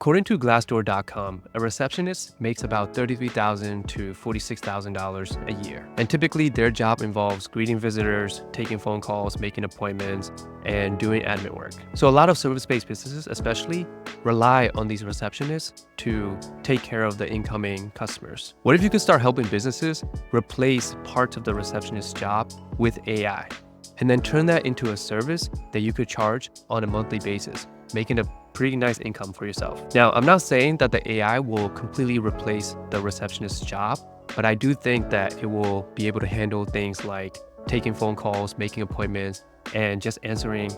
According to Glassdoor.com, a receptionist makes about $33,000 to $46,000 a year. And typically their job involves greeting visitors, taking phone calls, making appointments, and doing admin work. So a lot of service-based businesses especially rely on these receptionists to take care of the incoming customers. What if you could start helping businesses replace parts of the receptionist's job with AI, and then turn that into a service that you could charge on a monthly basis, making a pretty nice income for yourself. Now, I'm not saying that the AI will completely replace the receptionist's job, but I do think that it will be able to handle things like taking phone calls, making appointments, and just answering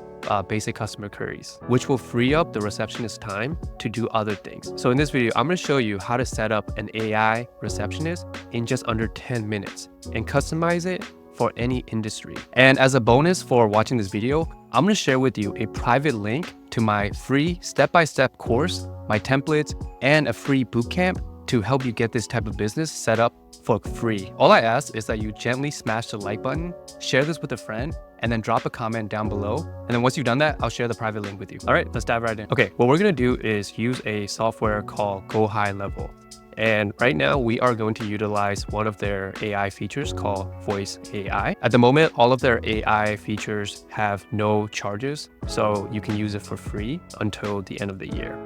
basic customer queries, which will free up the receptionist's time to do other things. So in this video, I'm going to show you how to set up an AI receptionist in just under 10 minutes and customize it for any industry. And as a bonus for watching this video, I'm going to share with you a private link to my free step-by-step course, my templates, and a free bootcamp to help you get this type of business set up for free. All I ask is that you gently smash the like button, share this with a friend, and then drop a comment down below. And then once you've done that, I'll share the private link with you. All right, let's dive right in. Okay, what we're going to do is use a software called Go High Level. And right now we are going to utilize one of their AI features called Voice AI. At the moment, all of their AI features have no charges, so you can use it for free until the end of the year.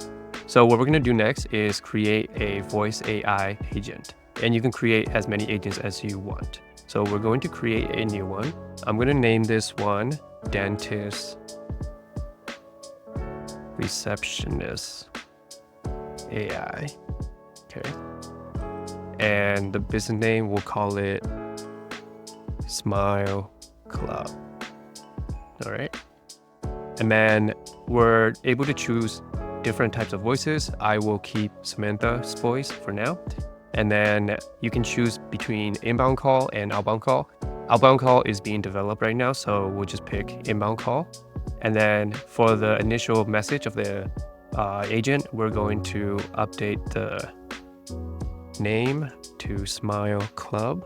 So what we're going to do next is create a Voice AI agent. And you can create as many agents as you want. So we're going to create a new one. I'm going to name this one Dentist Receptionist AI. Okay. And the business name, we'll call it Smile Club. All right. And then we're able to choose different types of voices. I will keep Samantha's voice for now. And then you can choose between inbound call and outbound call. Outbound call is being developed right now, so we'll just pick inbound call. And then for the initial message of the agent, we're going to update the name to Smile Club.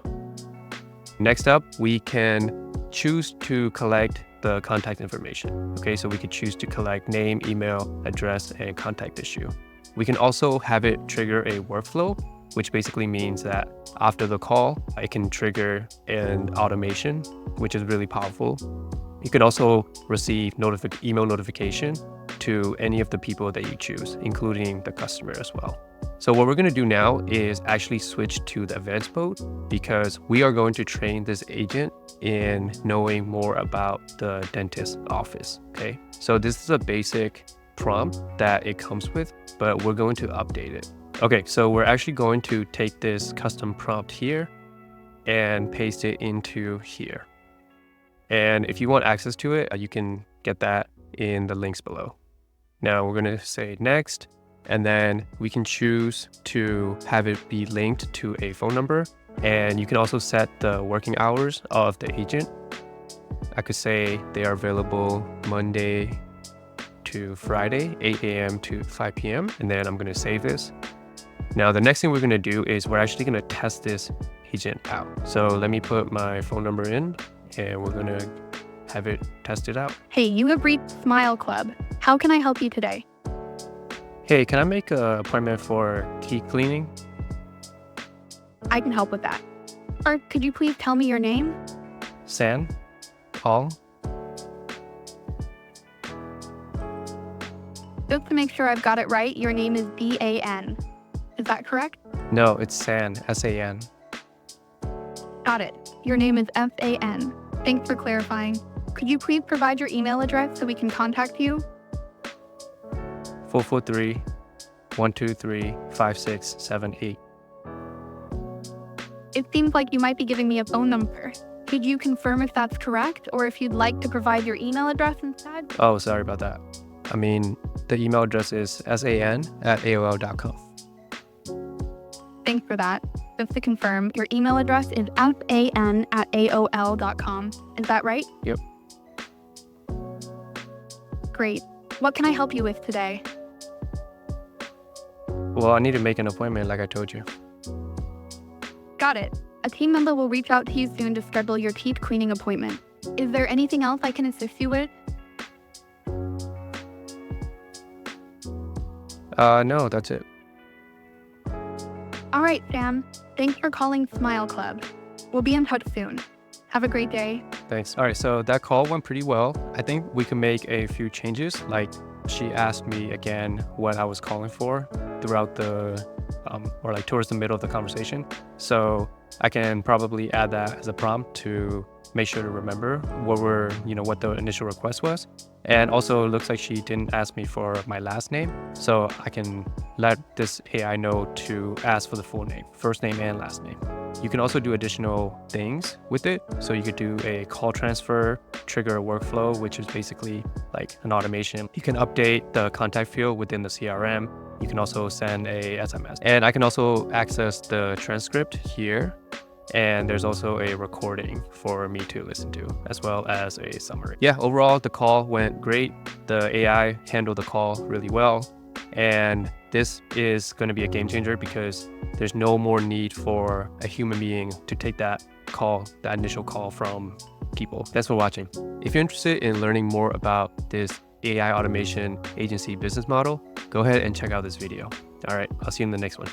Next up, we can choose to collect the contact information. Okay, so we could choose to collect name, email, address, and contact issue. We can also have it trigger a workflow, which basically means that after the call, it can trigger an automation, which is really powerful. You can also receive email notification to any of the people that you choose, including the customer as well. So what we're going to do now is actually switch to the advanced mode because we are going to train this agent in knowing more about the dentist office. Okay, so this is a basic prompt that it comes with, but we're going to update it. Okay, so we're actually going to take this custom prompt here and paste it into here. And if you want access to it, you can get that in the links below. Now we're going to say next, and then we can choose to have it be linked to a phone number. And you can also set the working hours of the agent. I could say they are available Monday to Friday, 8 a.m. to 5 p.m. And then I'm going to save this. Now, the next thing we're going to do is we're actually going to test this agent out. So let me put my phone number in and we're going to have it test it out. Hey, you have reached Smile Club. How can I help you today? Hey, can I make an appointment for teeth cleaning? I can help with that. Or could you please tell me your name? San? Paul? Just to make sure I've got it right, your name is D-A-N. Is that correct? No, it's San, S-A-N. Got it. Your name is F-A-N. Thanks for clarifying. Could you please provide your email address so we can contact you? 443-123-5678. It seems like you might be giving me a phone number. Could you confirm if that's correct, or if you'd like to provide your email address instead? Oh, sorry about that. I mean, the email address is san@aol.com. Thanks for that. Just to confirm, your email address is fan@aol.com. Is that right? Yep. Great. What can I help you with today? Well, I need to make an appointment like I told you. Got it. A team member will reach out to you soon to schedule your teeth cleaning appointment. Is there anything else I can assist you with? No, that's it. All right, Sam. Thanks for calling Smile Club. We'll be in touch soon. Have a great day. Thanks. All right, so that call went pretty well. I think we can make a few changes. Like she asked me again what I was calling for throughout the, or like towards the middle of the conversation. So I can probably add that as a prompt to make sure to remember what the initial request was. And also it looks like she didn't ask me for my last name. So I can let this AI know to ask for the full name, first name and last name. You can also do additional things with it. So you could do a call transfer, trigger a workflow, which is basically like an automation. You can update the contact field within the CRM. You can also send a SMS. And I can also access the transcript here. And there's also a recording for me to listen to, as well as a summary. Yeah, overall, the call went great. The AI handled the call really well. And this is going to be a game changer because there's no more need for a human being to take that initial call from people. Thanks for watching. If you're interested in learning more about this AI automation agency business model, go ahead and check out this video. All right, I'll see you in the next one.